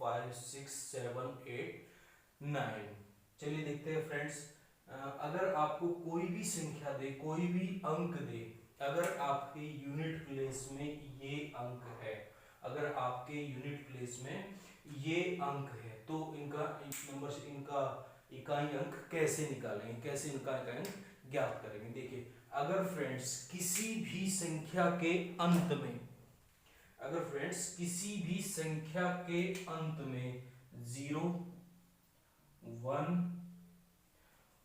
5 6 7 8 9। चलिए देखते हैं फ्रेंड्स, अगर आपको कोई भी संख्या दे, कोई भी अंक दे, अगर आपके यूनिट प्लेस में ये अंक है, अगर आपके यूनिट प्लेस में ये अंक है, तो इनका नंबर से इनका इकाई अंक कैसे निकालेंगे, कैसे इनका इकाई अंक ज्ञात करेंगे। देखिए, अगर फ्रेंड्स किसी भी संख्या के अंत में, अगर फ्रेंड्स किसी भी संख्या के अंत में 0 1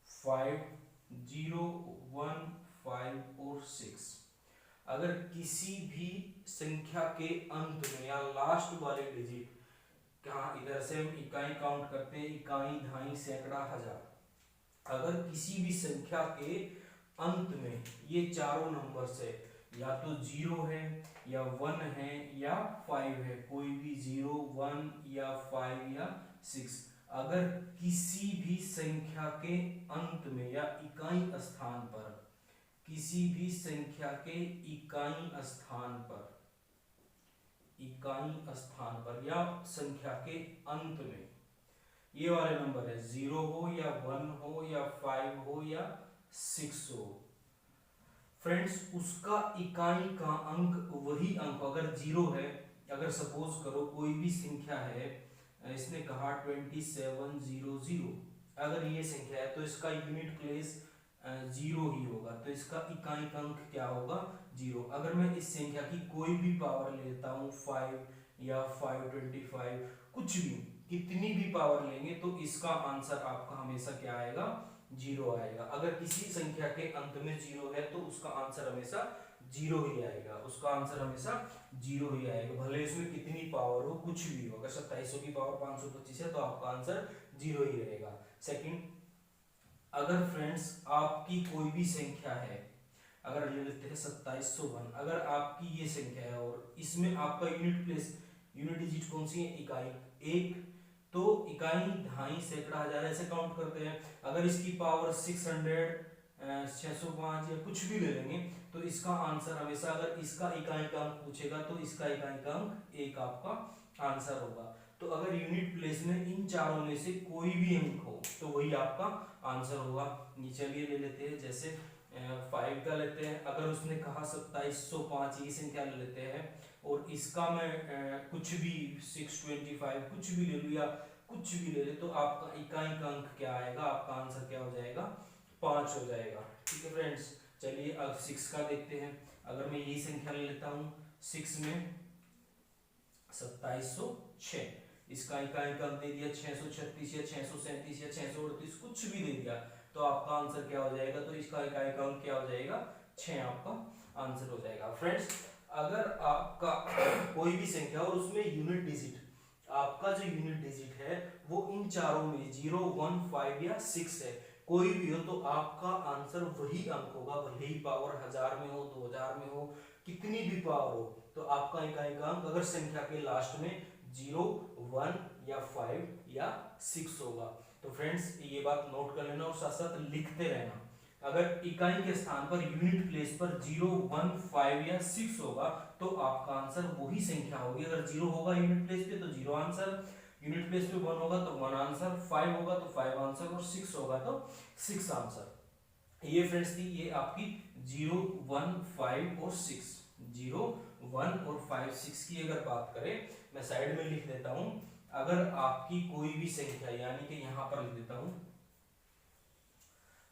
5 0 1 5 और 6, अगर किसी भी संख्या के अंत में या लास्ट वाले डिजिट, कहाँ इधर से हम इकाई काउंट करते हैं, इकाई, दहाई, सैकड़ा, हजार, अगर किसी भी संख्या के अंत में ये चारों नंबर से या तो 0 है या 1 है या 5 है, कोई भी 0 1 या 5 या 6, अगर किसी भी संख्या के अंत में या इकाई स्थान पर, किसी भी संख्या के इकाई स्थान पर, इकाई स्थान पर या संख्या के अंत में ये वाले नंबर है, 0 हो या 1 हो या 5 हो या 6 हो, फ्रेंड्स उसका इकाई का अंक वही अंक, अगर 0 है, अगर सपोज करो कोई भी संख्या है, इसने कहा 2700, अगर ये संख्या है तो इसका यूनिट प्लेस 0 ही होगा, तो इसका इकाई का अंक क्या होगा, 0। अगर मैं इस संख्या की कोई भी पावर लेता हूँ 5 या 525, कुछ भी, कितनी भी पावर लेंगे तो इसका आंसर आपका हमेशा क्या आएगा, 0 आएगा। अगर किसी संख्या के अंत में 0 है तो उसका आंसर हमेशा 0 ही आएगा, उसका आंसर हमेशा 0 ही आएगा, भले इसमें कितनी पावर हो, कुछ भी हो। अगर 2700 की पावर 525 है तो आपका आंसर 0 ही रहेगा। सेकंड, अगर फ्रेंड्स आपकी कोई भी संख्या है, अगर ले लेते हैं 2701, अगर आपकी ये संख्या है और इसमें आपका यूनिट प्लेस, यूनिट डिजिट कौन सी है, इकाई 1, तो इकाई, दहाई, सैकड़ा, हजार ऐसे काउंट करते हैं। अगर इसकी पावर 600 605 या कुछ भी ले लेंगे तो इसका आंसर हमेशा, अगर इसका इकाई का अंक पूछेगा तो इसका इकाई का अंक 1 आपका आंसर होगा। तो अगर यूनिट प्लेस में इन चारों में से कोई भी अंक हो तो वही आपका आंसर होगा। चलिए ले लेते हैं, जैसे 5 का लेते हैं, अगर उसने कहा 2705 ये संख्या ले लेते हैं और इसका मैं कुछ भी 625 कुछ भी ले लूँ या कुछ भी ले ले, तो आपका इकाई का अंक क्या आएगा, आपका आंसर क्या हो जाएगा, 5 हो जाएगा। ठीक है फ्रेंड्स, चलिए अब 6 का देखते हैं। अगर मैं यही संख्या ले लेता हूँ, 6 में 2706, इसका इकाई का अंक दे दिया 636 या 637 या 638, कुछ भी दे दिया, तो आपका आंसर क्या हो जाएगा, तो इसका इकाई का अंक क्या हो जाएगा, 6 आपका आंसर हो जाएगा। फ्रेंड्स, अगर आपका कोई भी संख्या और उसमें यूनिट डिजिट, आपका जो यूनिट डिजिट है वो इन चारों में 0 1 5 या 6 है, कोई भी हो तो आपका आंसर वही अंक होगा, भले ही पावर 1000 में हो, 2000 में हो, कितनी भी पावर हो, तो आपका इकाई का अंक अगर संख्या के लास्ट में 0 1 या 5 या 6 होगा। तो फ्रेंड्स ये बात नोट कर लेना और साथ साथ लिखते रहना। अगर इकाई के स्थान पर, यूनिट प्लेस पर 0 1 5 या 6 होगा तो आपका आंसर वही संख्या होगी। अगर 0 होगा यूनिट प्लेस पे तो 0 आंसर, यूनिट प्लेस पे 1 होगा तो 1 आंसर, 5 होगा तो 5 आंसर और 6 होगा तो 6 आंसर। ये फ्रेंड्स थी ये आपकी 0 1 5 और 6, 0 1 और 5 6 की अगर बात करें, मैं साइड में लिख देता हूं, अगर आपकी कोई भी संख्या, यानी कि यहां पर लिख देता हूं,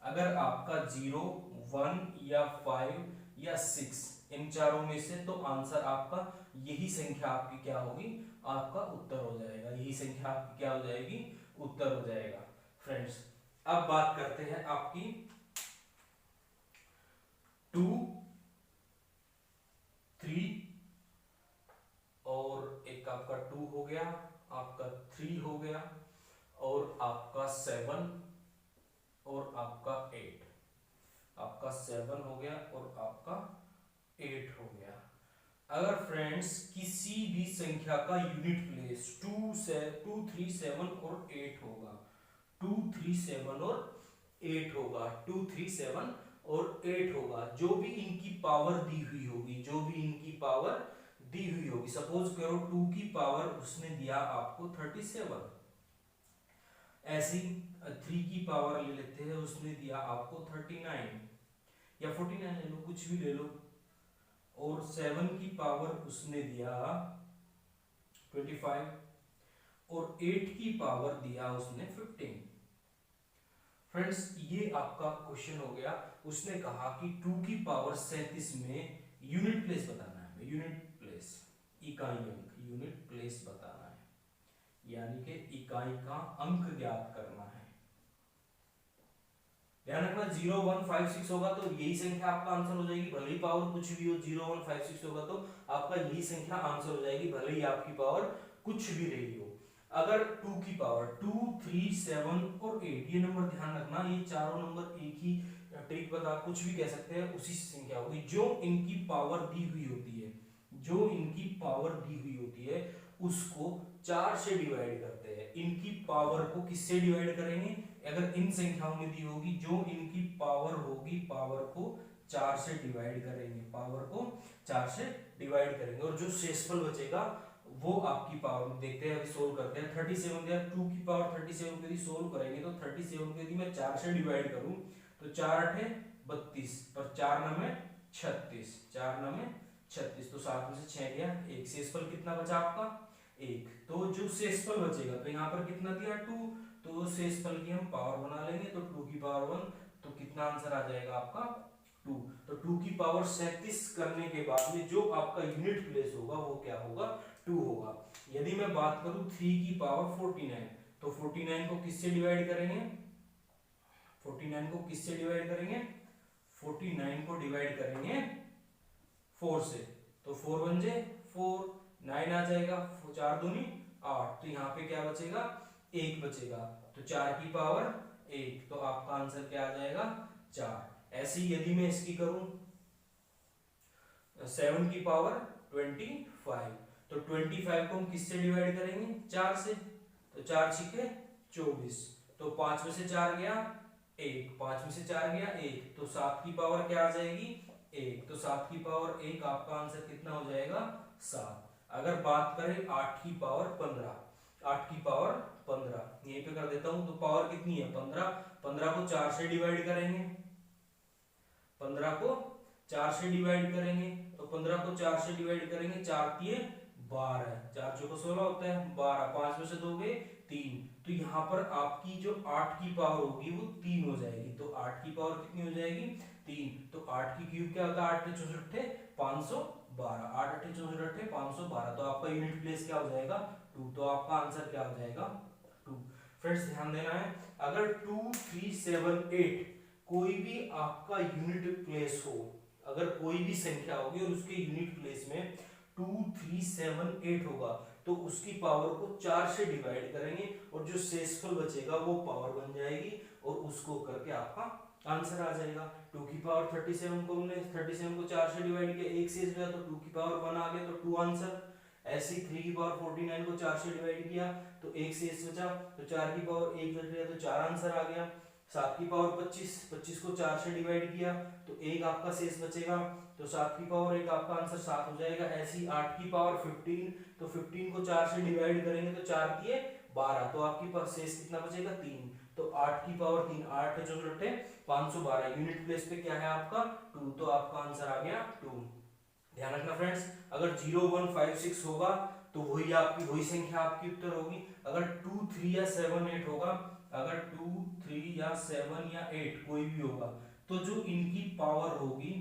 अगर आपका 0 1 या 5 या 6 इन चारों में से, तो आंसर आपका यही संख्या आपकी क्या होगी, आपका उत्तर हो जाएगा, यही संख्या आपकी क्या हो जाएगी, उत्तर हो जाएगा। फ्रेंड्स अब बात करते हैं आपकी 2 3 और एक आपका 2 हो गया, आपका 3 हो गया और आपका 7 और आपका 8, आपका 7 हो गया और आपका 8 हो गया। अगर फ्रेंड्स किसी भी संख्या का यूनिट प्लेस 2 3 7 और 8 होगा, 2 3 7 और 8 होगा, 2 3 7 और 8 होगा, जो भी इनकी पावर दी हुई होगी, जो भी इनकी पावर दी हुई होगी, सपोज करो 2 की पावर उसने दिया आपको 37, ऐसी 3 की पावर ले लेते हैं, उसने दिया आपको 39 या 49 ले लो, कुछ भी ले लो, और 7 की पावर उसने दिया 25 और 8 की पावर दिया उसने 15। फ्रेंड्स ये आपका क्वेश्चन हो गया। उसने कहा कि 2 की पावर 37 में यूनिट प्लेस बताना है, यूनिट प्लेस, इकाई अंक, यूनिट प्लेस बताना है, यानी कि इकाई का अंक ज्ञात करना है। ध्यान रखना 0 1 5 6 होगा तो यही संख्या आपका आंसर हो जाएगी, भले ही पावर कुछ भी हो, 0 1 5 6 होगा तो आपका यही संख्या आंसर हो जाएगी, भले ही आपकी पावर कुछ भी रही हो। अगर 2 की पावर 2 3 7 और 8, ये नंबर ध्यान रखना, ये चारों नंबर एक ही ट्रिक बता, कुछ भी कह सकते हैं, उसी संख्या होगी जो इनकी पावर दी हुई होती है, जो इनकी पावर दी हुई होती है उसको 4 से डिवाइड करते हैं। इनकी पावर को किससे डिवाइड करेंगे, अगर इन संख्याओं में दी होगी, जो इनकी पावर होगी, पावर को 4 से डिवाइड करेंगे, पावर को 4 से डिवाइड करेंगे, और जो शेषफल बचेगा वो आपकी पावर में, देखते हैं अभी सोल्व करते हैं। 37 दिया, 2 की पावर 37 को यदि सोल्व करेंगे तो 37 को यदि मैं 4 से डिवाइड करूं तो 4 8 32 पर 4 9 36, 4 9 36, तो 7 में से 6 गया, एक शेषफल कितना बचा आपका 1। तो जो शेषफल बचेगा, तो यहाँ पर कितना दिया 2, तो शेषफल की हम पावर बना लेंगे, तो 2 की पावर 1, तो कितना आंसर आ जाएगा आपका 2। तो 2 की पावर 37 करने के बाद में जो आपका यूनिट प्लेस होगा वो क्या होगा 2 होगा। यदि मैं बात करूं 3 की पावर 49, तो 49 को किससे डिवाइड करेंगे, 49 को किससे डिवाइड करेंगे, 49 को डिवाइड करेंगे 4 से, तो 4 1 जे 4, 9 आ जाएगा, 4 दूनी 8, तो यहाँ पे क्या बचेगा 1 बचेगा, तो 4 की पावर 1, तो आपका आंसर क्या आ जाएगा 4। ऐसे ही यदि मैं इसकी करूं 7 की पावर 25, तो 25 को हम किससे डिवाइड करेंगे 4 से, तो 4 छिके 24, तो 5 में से 4 गया 1, 5 में से 4 गया 1, तो 7 की पावर क्या आ जाएगी 1, तो 7 की पावर 1, आपका आंसर कितना हो जाएगा 7। अगर बात करें 8 की पावर 15, 8 की पावर 15 यहीं पे कर देता हूं, तो पावर कितनी है 15, 15 को 4 से डिवाइड करेंगे, 15 को 4 से डिवाइड करेंगे, तो 15 को 4 से डिवाइड करेंगे, 4 तिये 12, 4 चौको 16 होता है, 12, 5 में से 2 गए 3, तो यहाँ पर आपकी जो 8 की पावर होगी वो 3 हो जाएगी, तो 8 की पावर कितनी हो जाएगी 3, तो 8 की क्यूब क्या होता है 8 64 512, 8 8 64 512, तो आपका यूनिट प्लेस क्या हो जाएगा 2, तो आपका आंसर क्या हो जाएगा 2। फ्रेंड्स ध्यान देना है, अगर 2 3 7 8 कोई भी आपका यूनिट प्लेस हो, अगर कोई भी संख्या होगी और उसके यूनिट प्लेस में 2 3 7 8 होगा, तो उसकी पावर को 4 से डिवाइड करेंगे और जो शेषफल बचेगा वो पावर बन जाएगी और उसको करके आपका आंसर आ जाएगा। 2 की पावर 37 को हमने 37 को 4 से डिवाइड किया, एक शेष गया, तो 2 की पावर 1 आ गया, तो 2 आंसर। ऐसे 3 की पावर 49 को 4 से डिवाइड किया तो एक शेष बचा, तो 4 की पावर 1 बच गया, तो 4 आंसर आ गया। 7 की पावर 25, 25 को 4 से डिवाइड किया तो एक आपका शेष बचेगा, तो 7 की पावर 1, आपका आंसर 7 हो जाएगा। ऐसी 8 की पावर 15, तो 15 को 4 से डिवाइड करेंगे तो 4 किए 12, तो आपके पास शेष कितना बचेगा 3, तो 8 की पावर 3, 8 64 512, यूनिट प्लेस पे क्या है आपका 2, तो आपका आंसर आ गया 2। ध्यान रखना फ्रेंड्स, अगर 0 1 5 6 होगा तो वही संख्या आपकी उत्तर होगी। अगर 2 3 या 7 8 होगा, अगर 2 3 या 7 या 8 कोई भी होगा, तो जो इनकी पावर होगी,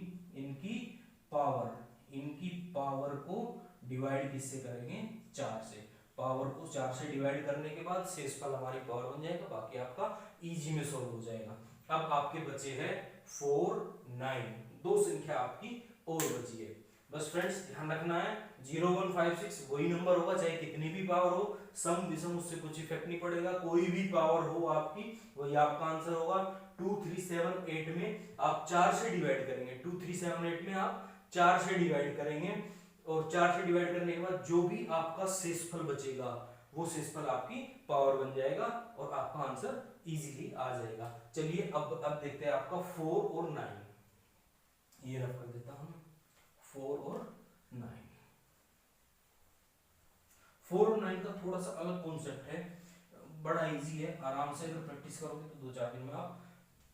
इनकी पावर को डिवाइड किससे करेंगे 4 से, पावर को 4 से डिवाइड करने के बाद शेषफल हमारी पावर बन जाएगा, बाकी आपका इजी में सॉल्व हो जाएगा। अब आपके बचे हैं 4 9, दो संख्या आपकी और बची है। बस फ्रेंड्स ध्यान रखना है 0 1 5 6 वही नंबर होगा, चाहे कितनी भी पावर हो, सम विषम उससे कुछ इफेक्ट नहीं पड़ेगा, कोई भी पावर हो आपकी वही आपका आंसर होगा। 2 3 7 8 में आप 4 से डिवाइड करेंगे, 2 3 7 8 में आप 4 से डिवाइड करेंगे और 4 से डिवाइड करने के बाद जो भी आपका शेषफल बचेगा वो शेषफल आपकी पावर बन जाएगा और आपका आंसर इजीली आ जाएगा। चलिए अब देखते हैं आपका 4 और 9, ये रफ कर देता हूं 4 और 9। 4 और 9 का थोड़ा सा अलग कॉन्सेप्ट है, बड़ा इजी है, आराम से अगर प्रैक्टिस करोगे तो 2-4 दिन में आप,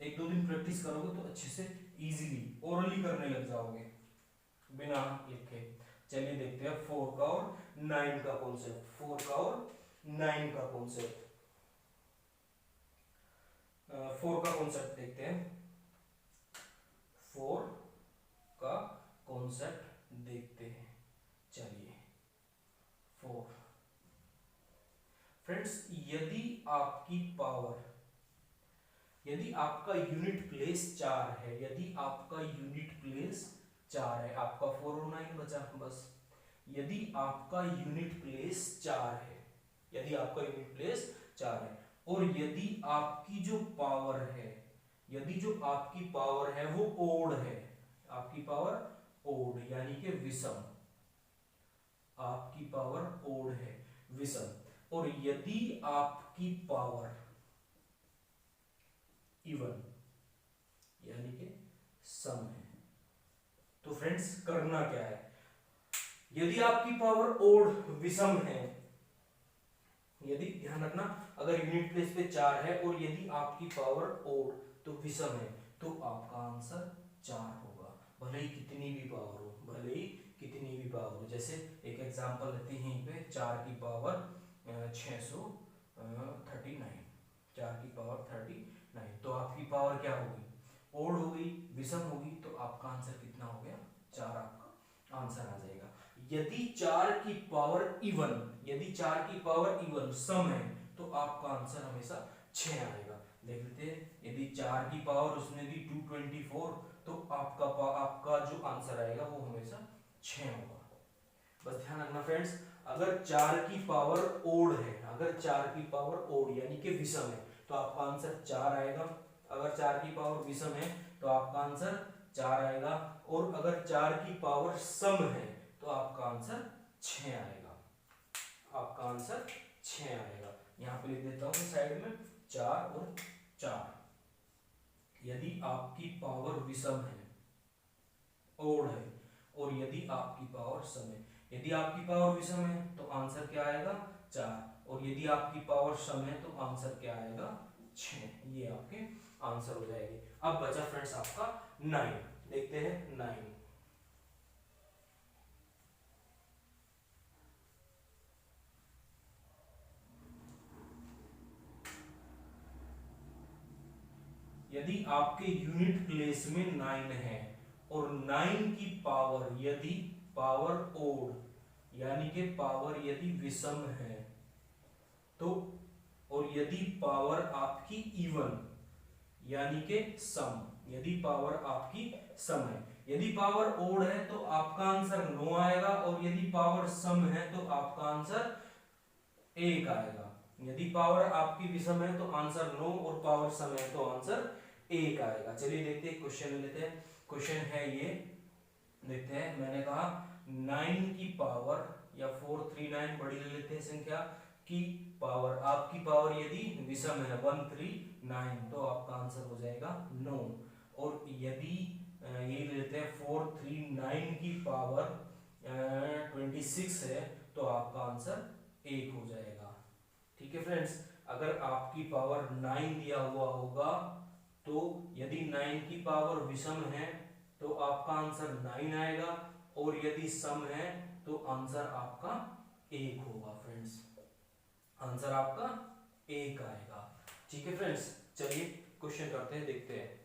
1-2 दिन प्रैक्टिस करोगे तो अच्छे से इजीली ओरली करने लग जाओगे बिना लिखे। चलिए देखते हैं 4 का और 9 का कॉन्सेप्ट, 4 का और 9 का कॉन्सेप्ट। 4 का कॉन्सेप्ट देखते हैं, 4 का कॉन्सेप्ट देखते हैं। चलिए 4 फ्रेंड्स, यदि आपकी पावर, यदि आपका यूनिट प्लेस 4 है, यदि आपका यूनिट प्लेस 4 है, आपका 4 और 9 बचा बस। यदि आपका यूनिट प्लेस 4 है, यदि आपका यूनिट प्लेस 4 है, और यदि आपकी जो पावर है, यदि जो आपकी पावर है वो ओड है, आपकी पावर ओड यानी कि विषम, आपकी पावर ओड है, विषम, और यदि आपकी पावर इवन यानी कि सम है, तो फ्रेंड्स करना क्या है, यदि आपकी पावर ओड विषम है, यदि ध्यान रखना अगर यूनिट प्लेस पे 4 है और यदि आपकी पावर ओड तो विषम है, तो आपका आंसर 4 होगा, भले ही कितनी भी पावर हो, भले ही कितनी भी पावर हो। जैसे एक एग्जांपल लेते हैं यहीं पे, 4 की पावर 639, 4 की पावर 39, तो आपकी पावर क्या होगी, ओड हो गई, विषम होगी, तो आपका आंसर कितना हो गया, 4 आपका आंसर आ जाएगा। यदि 4 की पावर इवन, यदि 4 की पावर इवन सम है, तो आपका आंसर हमेशा 6 आएगा। देख लेते हैं, यदि 4 की पावर उसने दी 224, तो आपका जो आंसर आएगा वो हमेशा 6 होगा। बस ध्यान रखना फ्रेंड्स, अगर 4 की पावर ओड है, अगर 4 की पावर ओड यानी कि विषम है, तो आपका आंसर 4 आएगा। अगर 4 की पावर विषम है तो आपका आंसर 4 आएगा, और अगर 4 की पावर सम है तो आपका आंसर 6 आएगा, आपका आंसर 6 आएगा। यहां पे लिख देता हूं साइड में 4 और 4। यदि आपकी पावर विषम है, ओड है, और यदि आपकी पावर सम है, यदि आपकी पावर विषम है तो आंसर क्या आएगा, 4, और यदि आपकी पावर सम है तो आंसर क्या आएगा, 6। ये आपके आंसर हो जाएंगे। अब बचा फ्रेंड्स आपका 9, देखते हैं 9। यदि आपके यूनिट प्लेस में 9 है और 9 की पावर, यदि पावर ओड यानी कि पावर यदि विषम है, तो और यदि पावर आपकी इवन यानी कि सम, यदि पावर आपकी सम है, यदि पावर ओड है तो आपका आंसर 9 आएगा, और यदि पावर सम है तो आपका आंसर 1 आएगा। यदि पावर आपकी विषम है तो आंसर 9, और पावर सम है तो आंसर 1 आएगा। चलिए देखते हैं क्वेश्चन लेते हैं। क्वेश्चन है ये, देखते हैं, मैंने कहा 9 की पावर या 439 बड़ी ले लेते हैं संख्या की पावर, आपकी पावर यदि विषम है 139, तो आपका आंसर हो जाएगा 9, और यदि ये लेते हैं 439 की पावर 26 है, तो आपका आंसर 1 हो जाएगा। ठीक है फ्रेंड्स, अगर आपकी पावर 9 दिया हुआ होगा, तो यदि 9 की पावर विषम है तो आपका आंसर 9 आएगा, और यदि सम है तो आंसर आपका 1 होगा फ्रेंड्स, आंसर आपका 1 आएगा। ठीक है फ्रेंड्स, चलिए क्वेश्चन करते हैं, देखते हैं।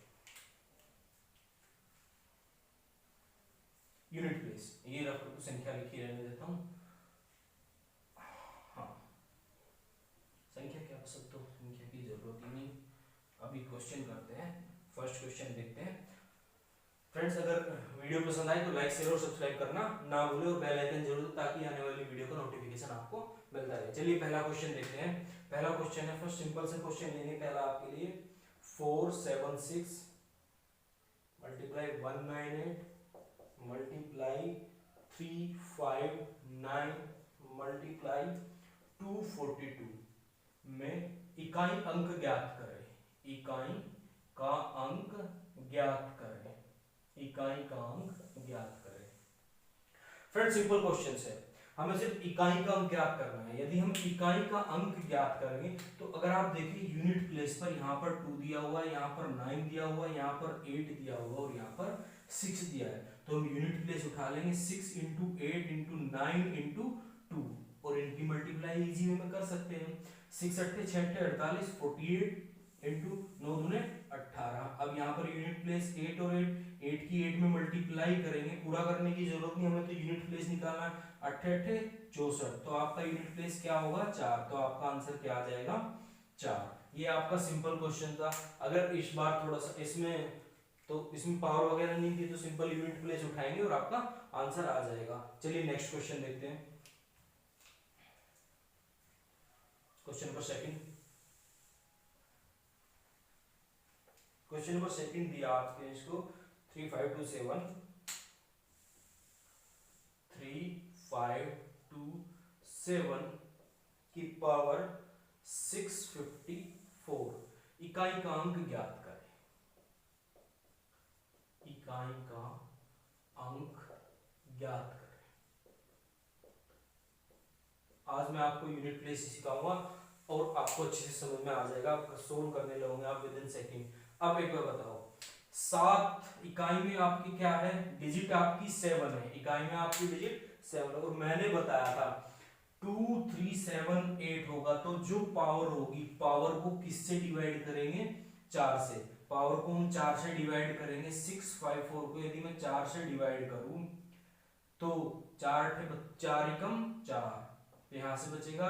यूनिट प्लेस, ये संख्या लिखी रहने देता हूं, हाँ संख्या क्या पसंद, तो संख्या की जरूरत ही नहीं। अभी क्वेश्चन करते हैं, फर्स्ट क्वेश्चन देखते हैं। फ्रेंड्स, अगर वीडियो पसंद आए तो लाइक शेयर और सब्सक्राइब करना ना भूले, और बेल आइकन जरूर, ताकि आने वाली वीडियो का नोटिफिकेशन आपको मिलता रहे। चलिए पहला क्वेश्चन देखते हैं। पहला क्वेश्चन है, फर्स्ट सिंपल से क्वेश्चन लेंगे पहला आपके लिए, 476 मल्टीप्लाई 198 मल्टीप्लाई 359 मल्टीप्लाई 242 में इकाई अंक ज्ञात करें, इकाई का अंक ज्ञात करें, इकाई का अंक ज्ञात करें। फ्रेंड सिंपल क्वेश्चन है, हमें सिर्फ इकाई का अंक ज्ञात करना है। यदि हम इकाई का अंक ज्ञात करेंगे तो अगर आप देखिए यूनिट प्लेस पर यहाँ पर 2 दिया हुआ है, यहाँ पर 9 दिया हुआ है, यहाँ पर 8 दिया हुआ है और यहाँ पर 6 दिया है, तो हम यूनिट प्लेस उठा लेंगे 6 इंटू 8 इंटू 9 इंटू 2 और इनकी मल्टीप्लाई इजी वे में कर सकते हैं। 6 अट्ठे 6 अट्ठे 48, 48 इंटू 9 दूने 18। अब यहाँ पर यूनिट प्लेस 8 और 8 की 8 में मल्टीप्लाई करेंगे, पूरा करने की जरूरत नहीं हमें, तो यूनिट प्लेस निकालना है। 8 अट्ठे 64, तो आपका यूनिट प्लेस क्या होगा 4, तो आपका आंसर क्या आ जाएगा 4। ये आपका सिंपल क्वेश्चन था। अगर इस बार थोड़ा सा इसमें पावर वगैरह नहीं थी तो सिंपल यूनिट प्लेस उठाएंगे और आपका आंसर आ जाएगा। चलिए नेक्स्ट क्वेश्चन देखते हैं। क्वेश्चन नंबर सेकंड दिया आपके इसको 3527 की पावर 654 इकाई का अंक ज्ञात करें। इकाई का अंक ज्ञात करें। आज मैं आपको यूनिट प्लेस सिखाऊंगा और आपको अच्छे से समझ में आ जाएगा, आप सोल्व करने लगोगे आप विद इन सेकंड। अब एक बार बताओ, 7 इकाई में आपकी क्या है, डिजिट आपकी 7 है, इकाई में आपकी डिजिट 7 और मैंने बताया था 2378 होगा, तो जो पावर होगी, पावर को किससे डिवाइड करेंगे 4 से। पावर को हम 4 से डिवाइड करेंगे। 654 को यदि मैं 4 से डिवाइड करूं तो 4 एकम 4, यहां से बचेगा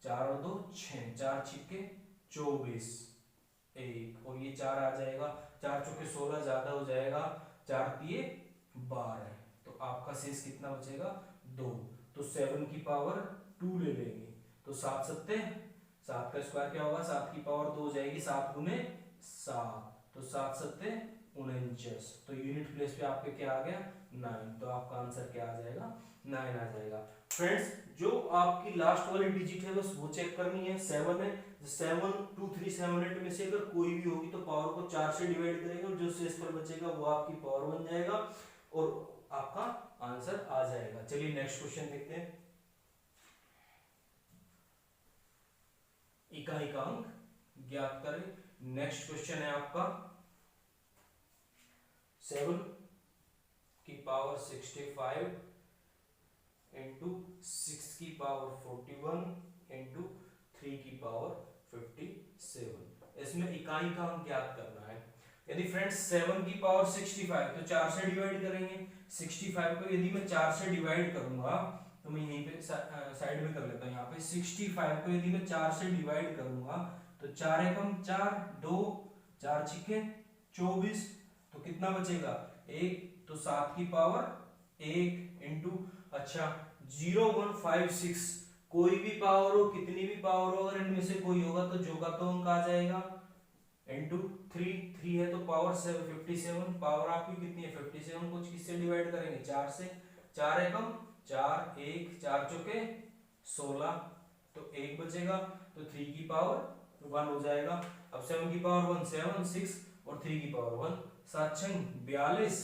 4 और 2 6, 4 छिक्के 24 1 और ये 4 आ जाएगा, 4 चौके 16 ज्यादा हो जाएगा, 4 तिये 12, तो आपका शेष कितना बचेगा 2। तो 7 की पावर 2 ले लेंगे, तो 7 सत्ते 7 का स्क्वायर क्या होगा, 7 की पावर 2 हो जाएगी, 7 गुने 7, तो 7 सत्ते 49, तो यूनिट प्लेस पे आपके क्या आ गया 9, तो आपका आंसर क्या आ जाएगा 9 आ जाएगा। फ्रेंड्स जो आपकी लास्ट वाली डिजिट है बस वो चेक करनी है, 7 है, 72378 में से अगर कोई भी होगी तो पावर को 4 से डिवाइड करेंगे और जो शेष पर बचेगा वो आपकी पावर बन जाएगा और आपका आंसर आ जाएगा। चलिए नेक्स्ट क्वेश्चन देखते हैं। इकाई का अंक ज्ञात करें। नेक्स्ट क्वेश्चन है आपका 7 की पावर 65 इंटू 6 की पावर 41 इंटू 3 की पावर 57। इसमें इकाई का अंक ज्ञात करना है। यदि फ्रेंड्स 7 की पावर 65 तो 4 से डिवाइड करेंगे। 65 को यदि मैं 4 से डिवाइड करूंगा तो मैं यहीं पे साइड में कर लेता हूँ। यहाँ पे 65 को यदि मैं 4 से डिवाइड करूंगा तो 4 एकम 4, 2 4 छिक्के 24, तो कितना बचेगा 1, तो 7 की पावर 1 इंटू 0156, कोई भी पावर हो, कितनी भी पावर हो, अगर इनमें से कोई होगा तो जो का तो अंक आ जाएगा, इंटू 3 है तो पावर 57, पावर आपकी कितनी है 57, कुछ किससे डिवाइड करेंगे 4 से, 4 एकम 4, 1 4 चौके 16, तो 1 बचेगा, तो 3 की पावर 1 हो जाएगा। अब 7 की पावर 1 7, 6 और 3 की पावर 1 7 6 42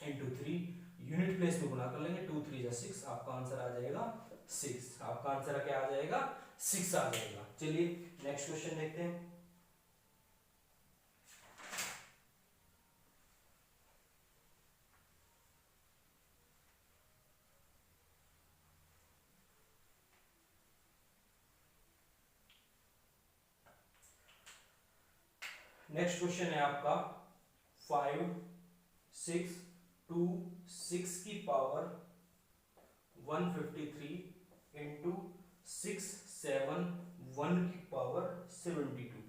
इंटू 3, यूनिट प्लेस में गुना कर लेंगे, 2 3 जा 6, आपका आंसर आ जाएगा 6, आपका आंसर क्या आ जाएगा 6 आ जाएगा। चलिए नेक्स्ट क्वेश्चन देखते हैं। नेक्स्ट क्वेश्चन है आपका 5 6 2 6 की पावर 153 इंटू 6 7 1 की पावर 72।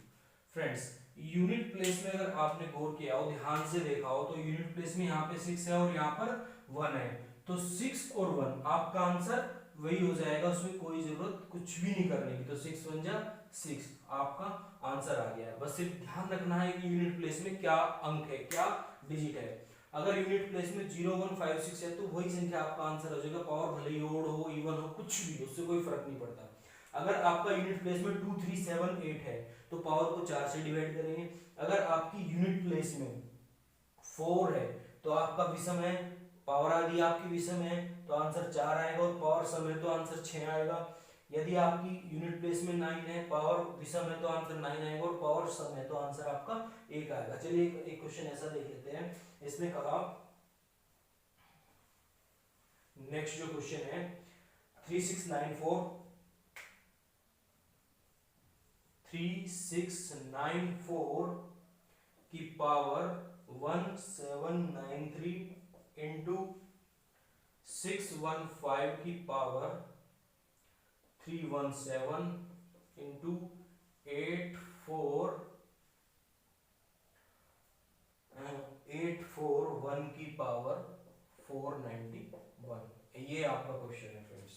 फ्रेंड्स यूनिट प्लेस में अगर आपने गौर किया हो, ध्यान से देखा हो, तो यूनिट प्लेस में यहाँ पे 6 है और यहाँ पर 1 है, तो 6 और 1 आपका आंसर वही हो जाएगा, उसमें कोई जरूरत कुछ भी नहीं करने की, तो 6 1 जा 6, आपका आंसर आ गया है। बस सिर्फ ध्यान रखना है कि यूनिट प्लेस में क्या अंक है, क्या डिजिट है। अगर यूनिट प्लेस में 0156 है तो वही संख्या आपका आंसर हो जाएगा, पावर भले ही ओड हो इवन हो कुछ भी, उससे कोई फर्क नहीं पड़ता। अगर आपका यूनिट प्लेस में 2378 है तो पावर को 4 से डिवाइड करेंगे। अगर आपकी यूनिट प्लेस में 4 है तो आपका विषम है पावर आदि आपकी विषम है तो आंसर 4 आएगा, और पावर सम है तो आंसर 6 आएगा। यदि आपकी यूनिट प्लेस में 9 है, पावर विषम है तो आंसर 9 आएगा, और पावर सम है तो आंसर आपका 1 आएगा। चलिए एक क्वेश्चन ऐसा देख लेते हैं। इसमें कहा, नेक्स्ट जो क्वेश्चन है 3694 की पावर 1793 इंटू 615 की पावर 317 इंटू 841 की पावर 491। ये आपका क्वेश्चन है फ्रेंड्स।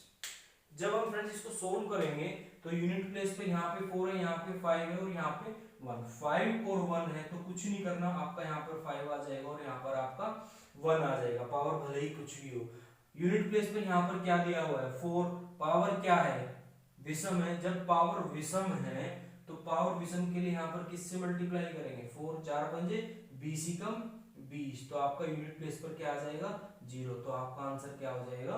जब हम फ्रेंड्स इसको सोल्व करेंगे तो यूनिट प्लेस पे यहाँ पे 4 है, यहाँ पे 5 है और यहाँ पे 1, 5 और 1 है तो कुछ नहीं करना, आपका यहाँ पर 5 आ जाएगा और यहाँ पर आपका 1 आ जाएगा, पावर भले ही कुछ भी हो। यूनिट प्लेस पे यहाँ पर क्या दिया हुआ है 4, पावर क्या है विषम है। जब पावर विषम है तो पावर विषम के लिए यहाँ पर किससे मल्टीप्लाई करेंगे, 4 4 पंजे 20 ही कम 20, तो आपका यूनिट प्लेस पर क्या आ जाएगा 0, तो आपका आंसर क्या हो जाएगा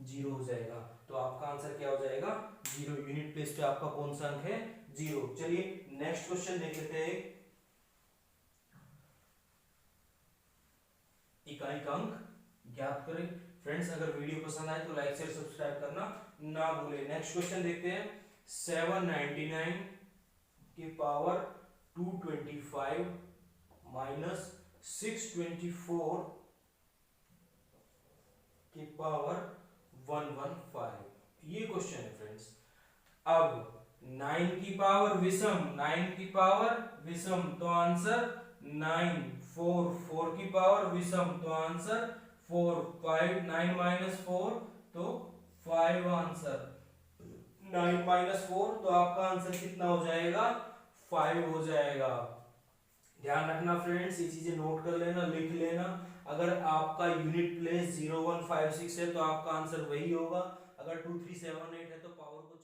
0 हो जाएगा। तो आपका आंसर क्या हो जाएगा 0, यूनिट प्लेस पे आपका कौन सा अंक है 0। चलिए नेक्स्ट क्वेश्चन देख लेते हैं। इकाई का अंक ज्ञात करें। फ्रेंड्स अगर वीडियो पसंद आए तो लाइक शेयर सब्सक्राइब करना ना भूलें। नेक्स्ट क्वेश्चन देखते हैं। 799 की पावर 225 माइनस 624 की पावर 115, ये क्वेश्चन है फ्रेंड्स। अब 9 की पावर विषम, 9 की पावर विषम तो आंसर 9, 4 4 की पावर विषम तो आंसर 4, 5 9 माइनस 4 तो 5 आंसर, 9 माइनस 4 तो आपका आंसर कितना हो जाएगा 5 हो जाएगा। ध्यान रखना फ्रेंड्स, ये चीजें नोट कर लेना, लिख लेना। अगर आपका यूनिट प्लेस 0156 है तो आपका आंसर वही होगा, अगर 2378 है तो पावर को